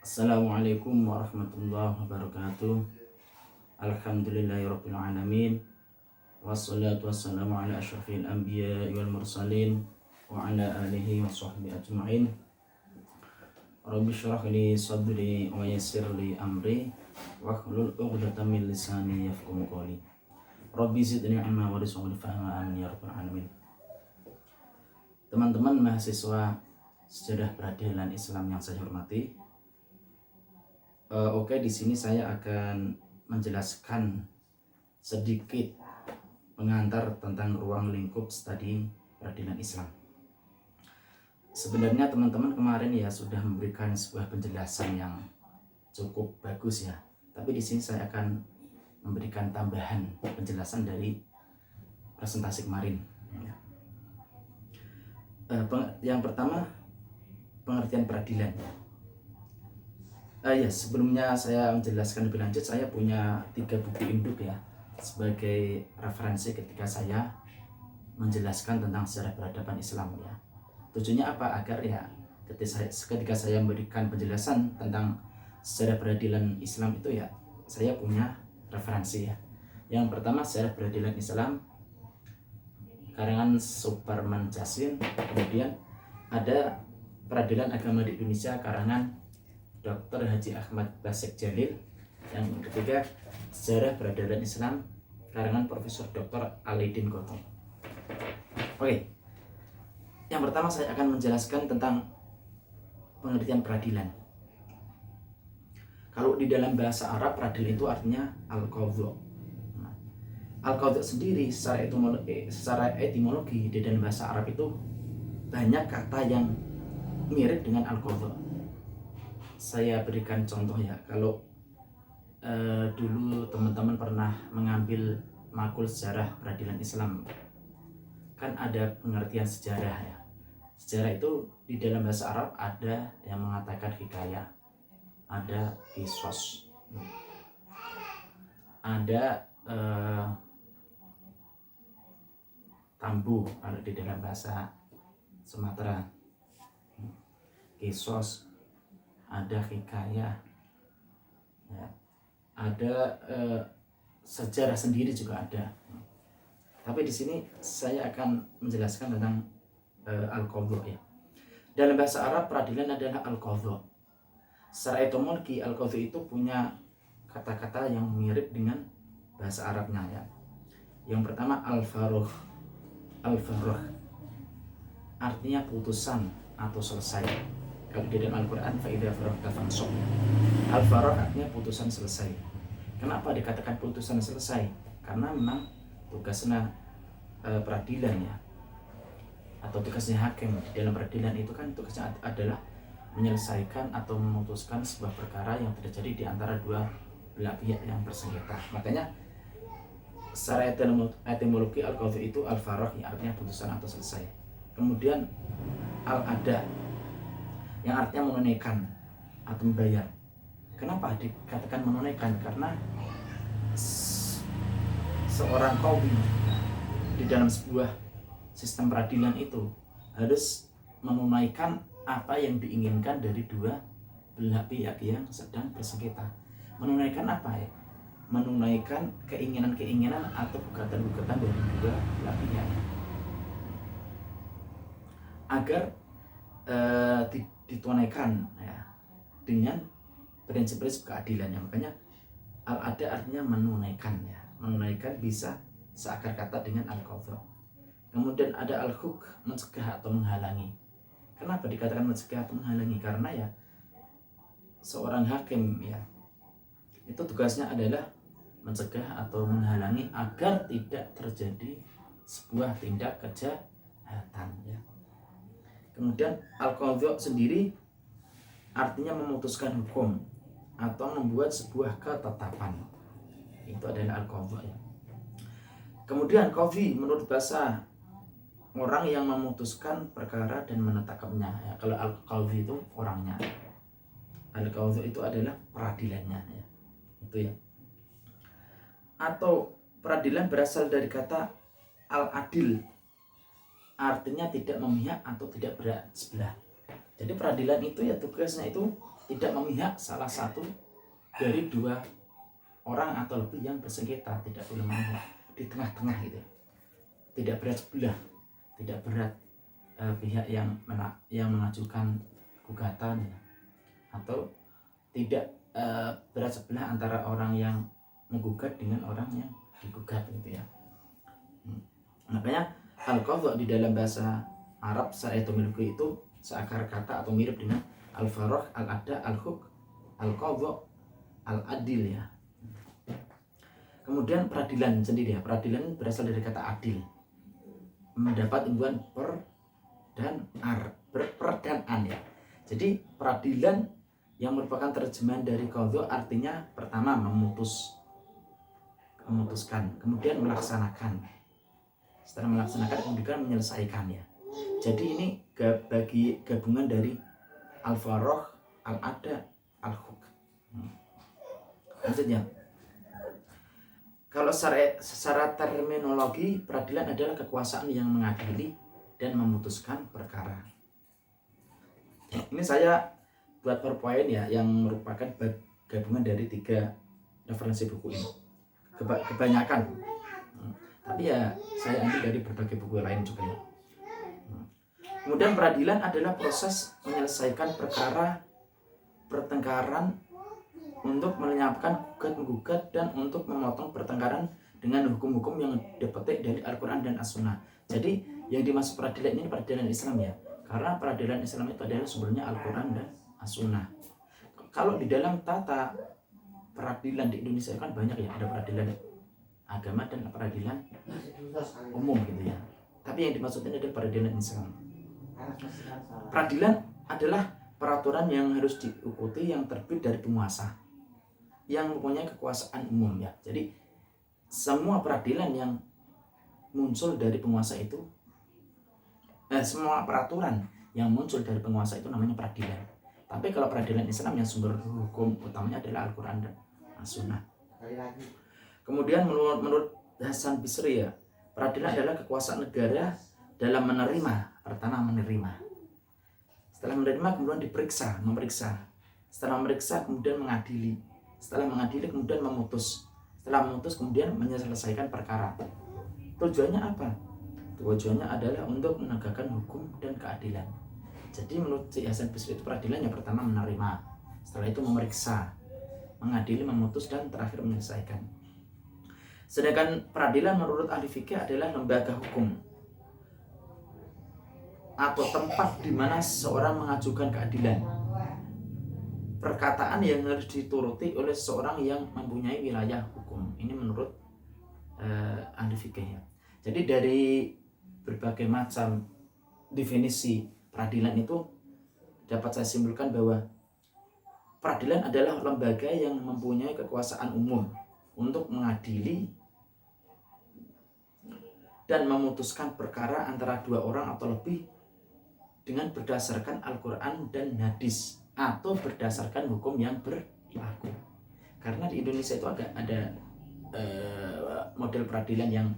Assalamualaikum warahmatullahi wabarakatuh. Alhamdulillahirabbil alamin. Wassalatu wassalamu ala asyrafil anbiya'i wal mursalin wa ala alihi wa sahbihi ajma'in. Rabbi shrah li sadri wa yassir li amri wahlul 'uqdatam min lisani yafqahu qawli. Rabbi zidni ilma wa rizqan wa fahma amin ya rabbal alamin. Teman-teman mahasiswa sejarah peradilan Islam yang saya hormati, Oke, di sini saya akan menjelaskan sedikit pengantar tentang ruang lingkup studi peradilan Islam. Sebenarnya teman-teman kemarin ya sudah memberikan sebuah penjelasan yang cukup bagus ya. Tapi di sini saya akan memberikan tambahan penjelasan dari presentasi kemarin. Yang pertama, pengertian peradilan. Sebelumnya saya menjelaskan lebih lanjut, saya punya 3 buku induk ya sebagai referensi ketika saya menjelaskan tentang sejarah peradaban Islam ya. Tujuannya apa? Agar ya ketika saya memberikan penjelasan tentang sejarah peradilan Islam itu ya saya punya referensi ya. Yang pertama, sejarah peradilan Islam karangan Suparman Jasin, kemudian ada Peradilan Agama di Indonesia karangan Dr. Haji Ahmad Basik Jalil. Yang ketiga, sejarah peradaban Islam karangan Profesor Dr. Alidin Gotong. Oke, yang pertama saya akan menjelaskan tentang pengertian peradilan. Kalau di dalam bahasa Arab, peradilan itu artinya al-qadha. Al-qadha sendiri secara etimologi di dalam bahasa Arab itu banyak kata yang mirip dengan al-qadha. Saya berikan contoh ya, kalau dulu teman-teman pernah mengambil makul sejarah peradilan Islam, kan ada pengertian sejarah ya. Sejarah itu di dalam bahasa Arab ada yang mengatakan hikayah, ada kisos, ada tambu kalau di dalam bahasa Sumatera, kisos, ada hikayah ya, ada sejarah sendiri juga ada. Tapi di sini saya akan menjelaskan tentang al-qadha ya. Dalam bahasa Arab, peradilan adalah al-qadha. Secara etimologi, al-qadha itu punya kata-kata yang mirip dengan bahasa Arabnya ya. Yang pertama, al-faragh. Al-faragh artinya putusan atau selesai. Kalau di dalam Al-Quran, fa'idha faragta fansab. Al-faragh artinya putusan selesai. Kenapa dikatakan putusan selesai? Karena memang tugasnya peradilan ya, atau tugasnya hakim di dalam peradilan itu kan tugasnya adalah menyelesaikan atau memutuskan sebuah perkara yang terjadi di antara dua belah pihak yang bersengketa. Makanya secara etimologi al-qadha itu al-faragh yang artinya putusan atau selesai. Kemudian al-ada yang artinya menunaikan atau membayar. Kenapa dikatakan menunaikan? Karena seorang qadhi di dalam sebuah sistem peradilan itu harus menunaikan apa yang diinginkan dari dua belah pihak yang sedang bersengketa. Menunaikan apa ya? Menunaikan keinginan-keinginan atau gugatan-gugatan dari dua belah pihak agar ditunaikan ya, dengan prinsip-prinsip keadilan. Makanya al-ada artinya menunaikan ya. Menunaikan bisa seakar kata dengan al-qadha. Kemudian ada al-huk, mencegah atau menghalangi. Kenapa dikatakan mencegah atau menghalangi? Karena ya seorang hakim ya itu tugasnya adalah mencegah atau menghalangi agar tidak terjadi sebuah tindak kejahatan ya. Kemudian al-qadha sendiri artinya memutuskan hukum atau membuat sebuah ketetapan. Itu adalah al-qadha ya. Kemudian qadhi menurut bahasa orang yang memutuskan perkara dan menetapkannya ya. Kalau al-qadhi itu orangnya, al-qadha itu adalah peradilannya ya. Itu ya. Atau peradilan berasal dari kata al-adil, artinya tidak memihak atau tidak berat sebelah. Jadi peradilan itu ya tugasnya itu tidak memihak salah satu dari dua orang atau lebih yang bersengketa, tidak boleh memihak di tengah-tengah gitu, tidak berat sebelah, tidak berat pihak yang mengajukan gugatan ya, atau tidak berat sebelah antara orang yang menggugat dengan orang yang digugat gitu ya. Makanya al-qadha di dalam bahasa Arab secara etimologi itu seakar kata atau mirip dengan al-farah, al-ada, al-huk, al-qadha, al-adil ya. Kemudian peradilan sendiri ya, peradilan berasal dari kata adil, mendapat imbuhan per dan an ya. Jadi peradilan yang merupakan terjemahan dari qadha artinya pertama memutuskan, kemudian melaksanakan, setelah melaksanakan kemudian menyelesaikan ya. Jadi ini bagi gabungan dari al-farah, al-ada, al-huk. Maksudnya kalau secara terminologi, peradilan adalah kekuasaan yang mengadili dan memutuskan perkara. Ini saya buat PowerPoint ya, yang merupakan gabungan dari 3 referensi buku ini. Kebanyakan, tapi ya saya ambil dari berbagai buku lain juga ya. Kemudian peradilan adalah proses menyelesaikan perkara pertengkaran untuk melenyapkan gugat-menggugat dan untuk memotong pertengkaran dengan hukum-hukum yang dipetik dari Al-Quran dan As-Sunnah. Jadi yang dimaksud peradilan ini peradilan Islam ya, karena peradilan Islam itu adalah sumbernya Al-Quran dan As-Sunnah. Kalau di dalam tata peradilan di Indonesia kan banyak ya, ada peradilan agama dan peradilan umum gitu ya. Tapi yang dimaksudnya adalah peradilan Islam. Peradilan adalah peraturan yang harus diikuti yang terbit dari penguasa yang mempunyai kekuasaan umum ya. Jadi semua peradilan yang muncul dari penguasa itu, semua peraturan yang muncul dari penguasa itu namanya peradilan. Tapi kalau peradilan Islam yang sumber hukum utamanya adalah Al-Quran dan As-Sunnah. Kemudian menurut Hasan Bisri ya, peradilan adalah kekuasaan negara dalam menerima, pertama menerima. Setelah menerima kemudian memeriksa. Setelah memeriksa kemudian mengadili. Setelah mengadili kemudian memutus. Setelah memutus kemudian menyelesaikan perkara. Tujuannya apa? Tujuannya adalah untuk menegakkan hukum dan keadilan. Jadi menurut Hasan Bisri itu peradilan yang pertama menerima, setelah itu memeriksa, mengadili, memutus, dan terakhir menyelesaikan. Sedangkan peradilan menurut ahli fikih adalah lembaga hukum atau tempat di mana seseorang mengajukan keadilan, perkataan yang harus dituruti oleh seseorang yang mempunyai wilayah hukum. Ini menurut ahli fikih ya. Jadi dari berbagai macam definisi peradilan itu dapat saya simpulkan bahwa peradilan adalah lembaga yang mempunyai kekuasaan umum untuk mengadili dan memutuskan perkara antara 2 orang atau lebih dengan berdasarkan Al-Quran dan hadis atau berdasarkan hukum yang berlaku. Karena di Indonesia itu ada model peradilan yang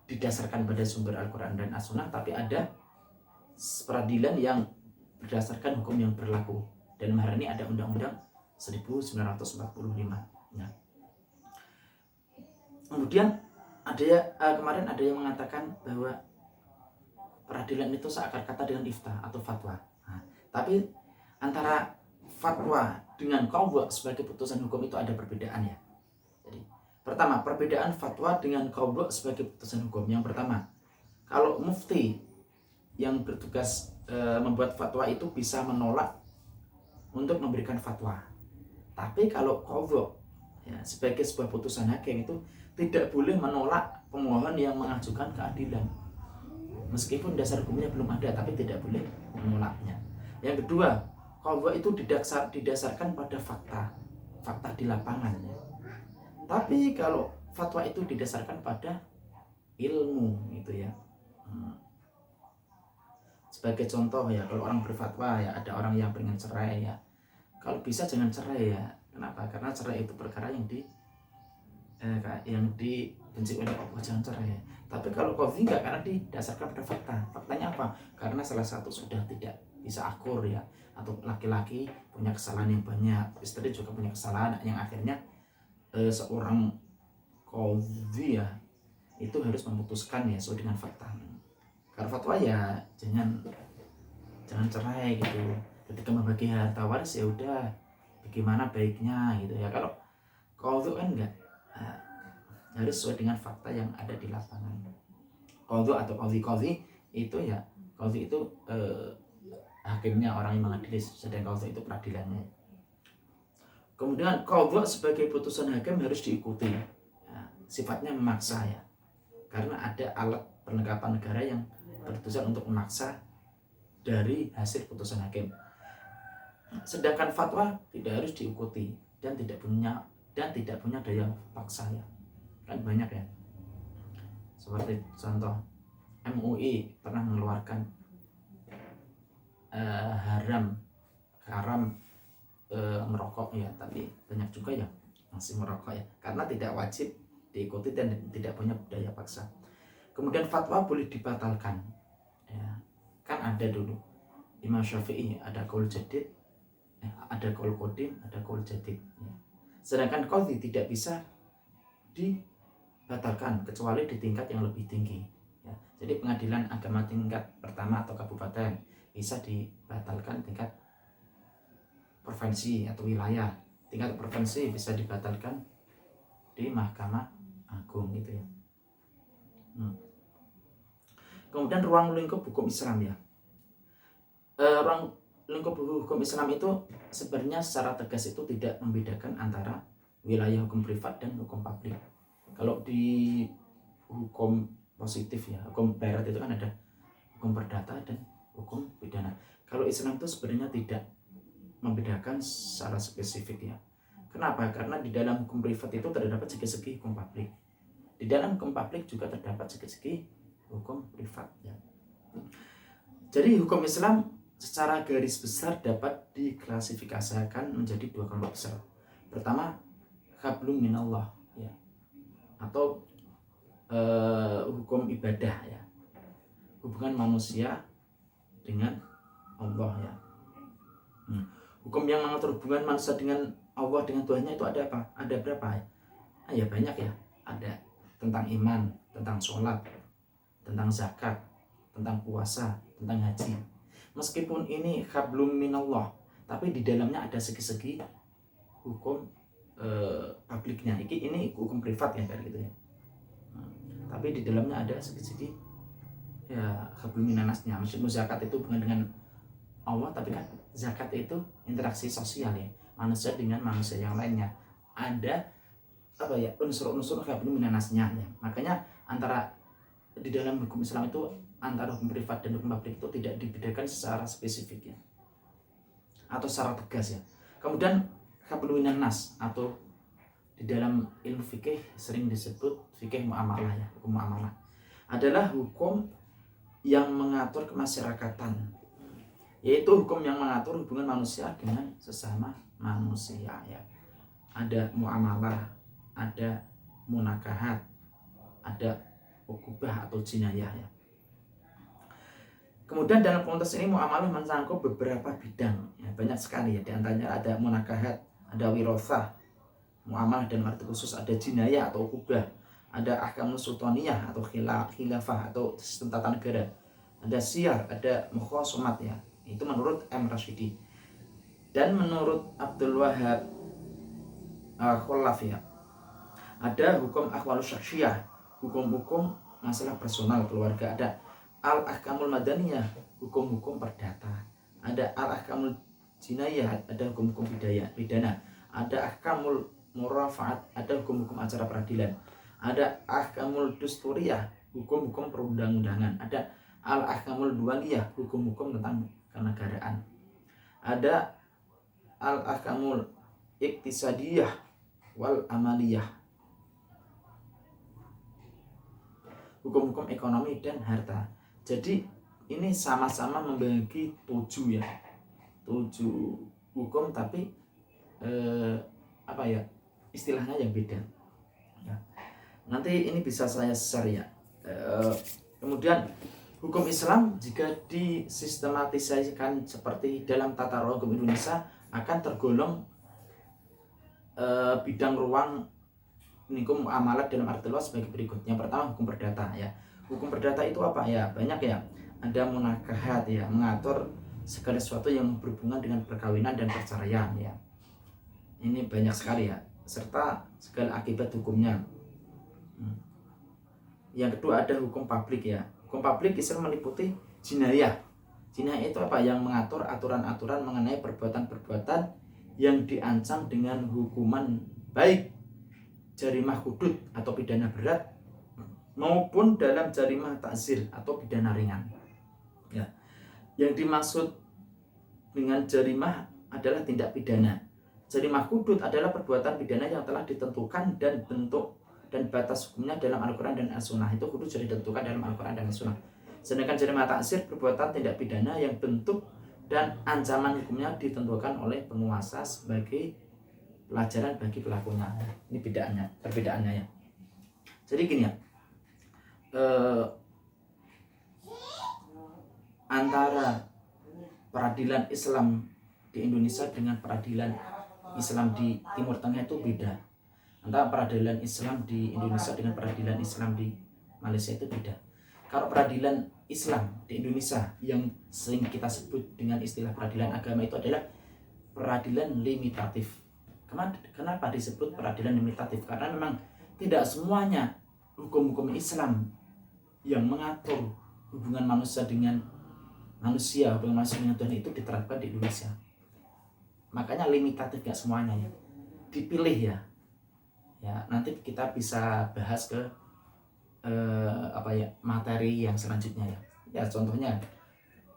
didasarkan pada sumber Al-Quran dan As-Sunnah, tapi ada peradilan yang berdasarkan hukum yang berlaku. Dan hari ini ada Undang-Undang 1945 ya. Kemudian kemarin ada yang mengatakan bahwa peradilan itu seakar kata dengan ifta atau fatwa. Nah, tapi antara fatwa dengan qadha sebagai putusan hukum itu ada perbedaan ya. Jadi, pertama, perbedaan fatwa dengan qadha sebagai putusan hukum. Yang pertama, kalau mufti yang bertugas membuat fatwa itu bisa menolak untuk memberikan fatwa. Tapi kalau qadha ya, sebagai sebuah putusan hakim itu tidak boleh menolak pemohon yang mengajukan keadilan. Meskipun dasar hukumnya belum ada, tapi tidak boleh menolaknya. Yang kedua, qadha itu didasarkan pada fakta di lapangan ya. Tapi kalau fatwa itu didasarkan pada ilmu gitu ya. Sebagai contoh ya, kalau orang berfatwa ya, ada orang yang pengen cerai ya, kalau bisa jangan cerai ya. Kenapa? Karena cerai itu perkara yang dibenci oleh Allah, jangan cerai ya. Tapi kalau qadhi enggak, karena didasarkan pada fakta. Faktanya apa? Karena salah satu sudah tidak bisa akur ya, atau laki-laki punya kesalahan yang banyak, istri juga punya kesalahan yang akhirnya seorang qadhi ya itu harus memutuskan ya sesuai dengan fakta. Karena fatwa ya jangan cerai gitu. Ketika membagi harta waris ya udah bagaimana baiknya gitu ya. Kalau qadhi kan enggak, harus sesuai dengan fakta yang ada di lapangan. Qadhi atau qadhi itu ya, qadhi itu hakimnya, orang yang mengadili, sedangkan qadhi itu peradilannya. Kemudian qadhi sebagai putusan hakim harus diikuti. Sifatnya memaksa ya, karena ada alat perlengkapan negara yang bertujuan untuk memaksa dari hasil putusan hakim. Sedangkan fatwa tidak harus diikuti dan tidak punya daya paksa ya. Kan banyak ya. Seperti contoh MUI pernah mengeluarkan haram merokok ya, tapi banyak juga ya masih merokok ya, karena tidak wajib diikuti dan tidak punya daya paksa. Kemudian fatwa boleh dibatalkan ya. Kan ada dulu Imam Syafi'i ada qaul jadid, ada qaul qadim, ada qaul jadid ya. Sedangkan qadhi tidak bisa dibatalkan kecuali di tingkat yang lebih tinggi ya. Jadi pengadilan agama tingkat pertama atau kabupaten bisa dibatalkan, tingkat provinsi atau wilayah, tingkat provinsi bisa dibatalkan di Mahkamah Agung gitu ya. Kemudian ruang lingkup hukum Islam ya. Ruang lingkup hukum Islam itu sebenarnya secara tegas itu tidak membedakan antara wilayah hukum privat dan hukum publik. Kalau di hukum positif ya, hukum barat itu kan ada hukum perdata dan hukum pidana. Kalau Islam itu sebenarnya tidak membedakan secara spesifik ya. Kenapa? Karena di dalam hukum privat itu terdapat segi-segi hukum publik. Di dalam hukum publik juga terdapat segi-segi hukum privat ya. Jadi hukum Islam secara garis besar dapat diklasifikasikan menjadi dua kelompok besar. Pertama, hablum minallah ya, atau hukum ibadah ya, hubungan manusia dengan Allah ya. Hukum yang mengatur hubungan manusia dengan Allah, dengan Tuhannya itu ada apa? Ada berapa ya? Ya banyak ya. Ada tentang iman, tentang sholat, tentang zakat, tentang puasa, tentang haji. Meskipun ini hablum minallah, tapi di dalamnya ada segi-segi hukum publiknya. Ini hukum privat ya kayak gitu ya. Tapi di dalamnya ada segi-segi ya hablum minannasnya. Meskipun zakat itu bukan dengan Allah, tapi kan zakat itu interaksi sosial ya, manusia dengan manusia yang lainnya. Ada apa ya, unsur-unsur hablum minannasnya ya. Makanya antara di dalam hukum Islam itu antara hukum privat dan hukum publik itu tidak dibedakan secara spesifik ya, atau secara tegas ya. Kemudian hablum minannas atau di dalam ilmu fikih sering disebut fikih muamalah ya, hukum muamalah adalah hukum yang mengatur kemasyarakatan, yaitu hukum yang mengatur hubungan manusia dengan sesama manusia ya. Ada muamalah, ada munakahat, ada ukubah atau jinayah ya. Kemudian dalam konteks ini muamalah mencakup beberapa bidang ya, banyak sekali ya. Di antaranya ada munakahat, ada wirasah, muamalah dan arti khusus, ada jinayah atau ukubah, ada ahkamus sultaniyah atau khilafah atau sistem tata negara, ada siyar, ada mukhasamat ya. Itu menurut M. Rashidi. Dan menurut Abdul Wahab Khulaf ya, ada hukum ahwalus syakhsiyah, hukum-hukum masalah personal keluarga. Ada al-ahkamul madaniyah, hukum-hukum perdata. Ada al-ahkamul jinayah, ada hukum-hukum pidana. Ada ahkamul murafaat, ada hukum-hukum acara peradilan. Ada ahkamul dusturiyah, hukum-hukum perundang-undangan. Ada al-ahkamul dualiyah, hukum-hukum tentang kenegaraan. Ada al-ahkamul iktisadiyah wal amaliyah, hukum-hukum ekonomi dan harta. Jadi ini sama-sama membagi 7 ya, 7 hukum, tapi apa ya, istilahnya yang beda ya. Nanti ini bisa saya share ya. Kemudian Hukum Islam jika disistematisasikan seperti dalam tata ruang hukum Indonesia akan tergolong bidang ruang lingkup muamalat dalam arti luas sebagai berikut. Yang pertama, hukum perdata ya. Hukum perdata itu apa ya? Banyak ya. Ada munakahat ya, mengatur segala sesuatu yang berhubungan dengan perkawinan dan perceraian ya. Ini banyak sekali ya, serta segala akibat hukumnya. Yang kedua ada hukum publik ya. Hukum publik Islam meliputi jinayah. Jinayah itu apa? Yang mengatur aturan-aturan mengenai perbuatan-perbuatan yang diancam dengan hukuman baik jarimah hudud atau pidana berat maupun dalam jarimah ta'zir atau pidana ringan. Ya. Yang dimaksud dengan jarimah adalah tindak pidana. Jarimah hudud adalah perbuatan pidana yang telah ditentukan dan bentuk dan batas hukumnya dalam Al-Quran dan As-Sunnah. Itu hudud sudah ditentukan dalam Al-Quran dan As-Sunnah. Sedangkan jarimah ta'zir perbuatan tindak pidana yang bentuk dan ancaman hukumnya ditentukan oleh penguasa sebagai pelajaran bagi pelakunya. Ini perbedaannya ya. Jadi gini ya, antara peradilan Islam di Indonesia dengan peradilan Islam di Timur Tengah itu beda. Antara peradilan Islam di Indonesia dengan peradilan Islam di Malaysia itu beda. Kalau peradilan Islam di Indonesia yang sering kita sebut dengan istilah peradilan agama itu adalah peradilan limitatif. Kenapa disebut peradilan limitatif? Karena memang tidak semuanya hukum-hukum Islam yang mengatur hubungan manusia dengan manusia, hubungan manusia dengan Tuhan itu diterapkan di Indonesia. Makanya limitatif, gak semuanya ya. Dipilih ya. Ya, nanti kita bisa bahas ke materi yang selanjutnya ya. Ya contohnya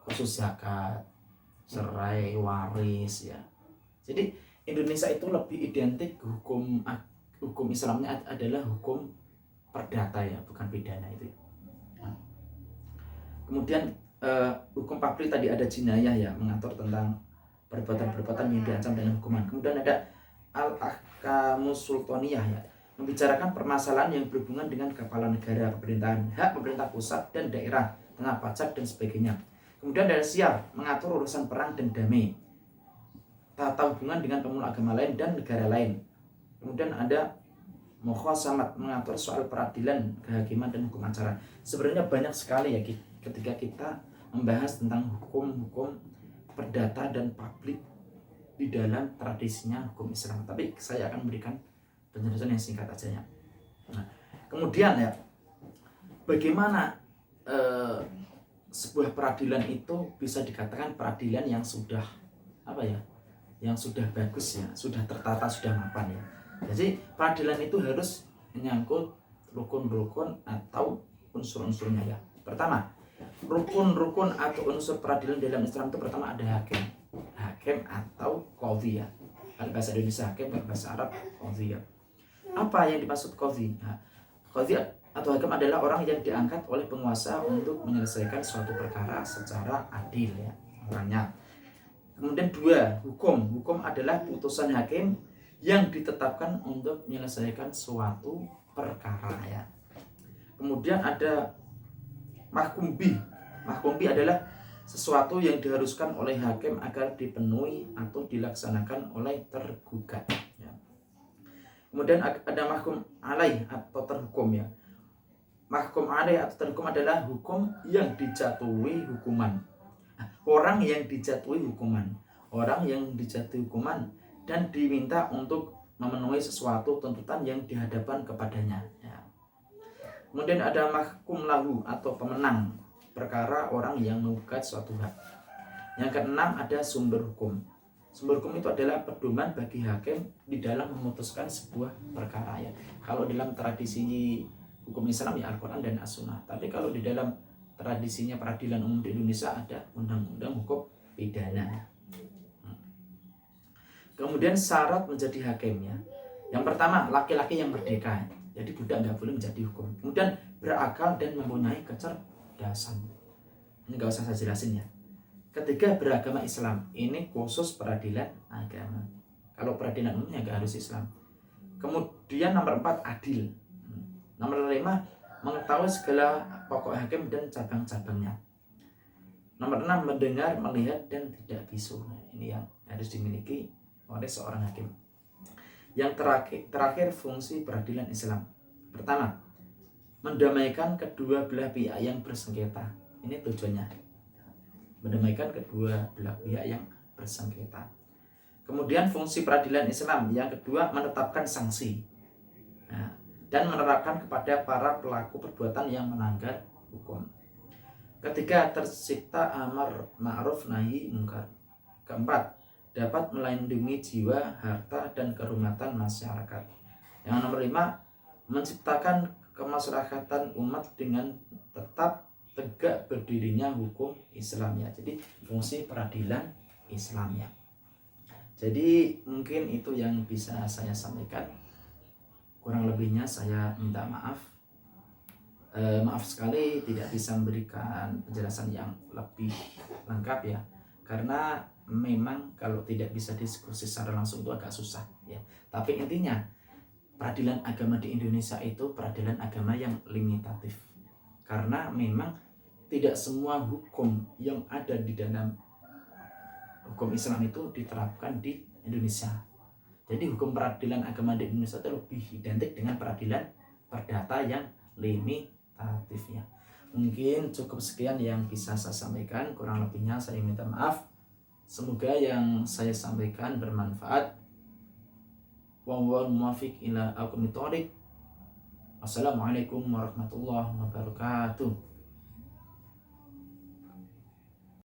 khusus zakat, cerai, waris ya. Jadi Indonesia itu lebih identik hukum Islamnya adalah hukum perdata ya, bukan pidana itu. Nah, kemudian hukum publik tadi ada jinayah ya, mengatur tentang perbuatan-perbuatan yang diancam dengan hukuman. Kemudian ada al-ahkamus sultaniyah ya, membicarakan permasalahan yang berhubungan dengan kepala negara, pemerintahan, hak pemerintah pusat dan daerah, tentang pajak dan sebagainya. Kemudian ada siyar, mengatur urusan perang dan damai, tata hubungan dengan pemeluk agama lain dan negara lain. Kemudian ada mukhasamat, mengatur soal peradilan, kehakiman dan hukum acara. Sebenarnya banyak sekali ya ketika kita membahas tentang hukum-hukum perdata dan publik di dalam tradisinya hukum Islam. Tapi saya akan memberikan penjelasan yang singkat aja ya. Nah, kemudian ya, bagaimana sebuah peradilan itu bisa dikatakan peradilan yang sudah yang sudah bagus ya, sudah tertata, sudah mapan ya. Jadi peradilan itu harus menyangkut rukun-rukun atau unsur-unsurnya ya. Pertama, rukun-rukun atau unsur peradilan dalam Islam itu pertama ada hakim atau qadhi ya. Kalau bahasa Indonesia hakim, kalau bahasa Arab qadhi ya. Apa yang dimaksud qadhi? Nah, qadhi atau hakim adalah orang yang diangkat oleh penguasa untuk menyelesaikan suatu perkara secara adil ya orangnya. Kemudian dua, hukum adalah putusan hakim yang ditetapkan untuk menyelesaikan suatu perkara ya. Kemudian ada mahkum bih adalah sesuatu yang diharuskan oleh hakim agar dipenuhi atau dilaksanakan oleh tergugat ya. Kemudian ada mahkum alaih atau terhukum ya. Mahkum alaih atau terhukum adalah hukum yang dijatuhi hukuman. Orang yang dijatuhi hukuman dan diminta untuk memenuhi sesuatu tuntutan yang dihadapkan kepadanya ya. Kemudian ada mahkum lahu atau pemenang perkara orang yang menggugat suatu hak. Yang keenam ada sumber hukum. Sumber hukum itu adalah pedoman bagi hakim di dalam memutuskan sebuah perkara ya. Kalau dalam tradisi hukum Islam ya Al-Quran dan As-Sunnah. Tapi kalau di dalam tradisinya peradilan umum di Indonesia ada undang-undang hukum pidana. Kemudian syarat menjadi hakim ya. Yang pertama, laki-laki yang merdeka. Jadi budak nggak boleh menjadi hukum. Kemudian berakal dan mempunyai kecerdasan. Ini nggak usah saya jelasin ya. Ketiga, beragama Islam. Ini khusus peradilan agama. Kalau peradilan umumnya nggak harus Islam. Kemudian nomor 4, adil. Nomor 5, mengetahui segala pokok hakim dan cabang-cabangnya. Nomor 6, mendengar, melihat, dan tidak bisu. Nah, ini yang harus dimiliki oleh seorang hakim. Yang terakhir fungsi peradilan Islam. Pertama, mendamaikan kedua belah pihak yang bersengketa. Ini tujuannya, mendamaikan kedua belah pihak yang bersengketa. Kemudian fungsi peradilan Islam yang kedua, menetapkan sanksi, nah, dan menerapkan kepada para pelaku perbuatan yang melanggar hukum. Ketiga, tercipta amar ma'ruf nahi mungkar. Keempat, dapat melindungi jiwa, harta, dan kehormatan masyarakat. Yang nomor 5, menciptakan kemasyarakatan umat dengan tetap tegak berdirinya hukum Islamnya. Jadi fungsi peradilan Islamnya. Jadi mungkin itu yang bisa saya sampaikan. Kurang lebihnya saya minta maaf. Maaf sekali tidak bisa memberikan penjelasan yang lebih lengkap ya, karena memang kalau tidak bisa diskusi secara langsung itu agak susah ya. Tapi intinya peradilan agama di Indonesia itu peradilan agama yang limitatif, karena memang tidak semua hukum yang ada di dalam hukum Islam itu diterapkan di Indonesia. Jadi hukum peradilan agama di Indonesia itu lebih identik dengan peradilan perdata yang limitatif ya. Mungkin cukup sekian yang bisa saya sampaikan, kurang lebihnya saya minta maaf. Semoga yang saya sampaikan bermanfaat. Wallahul muwaffiq ila aqwamit thoriq. Wassalamualaikum warahmatullahi wabarakatuh.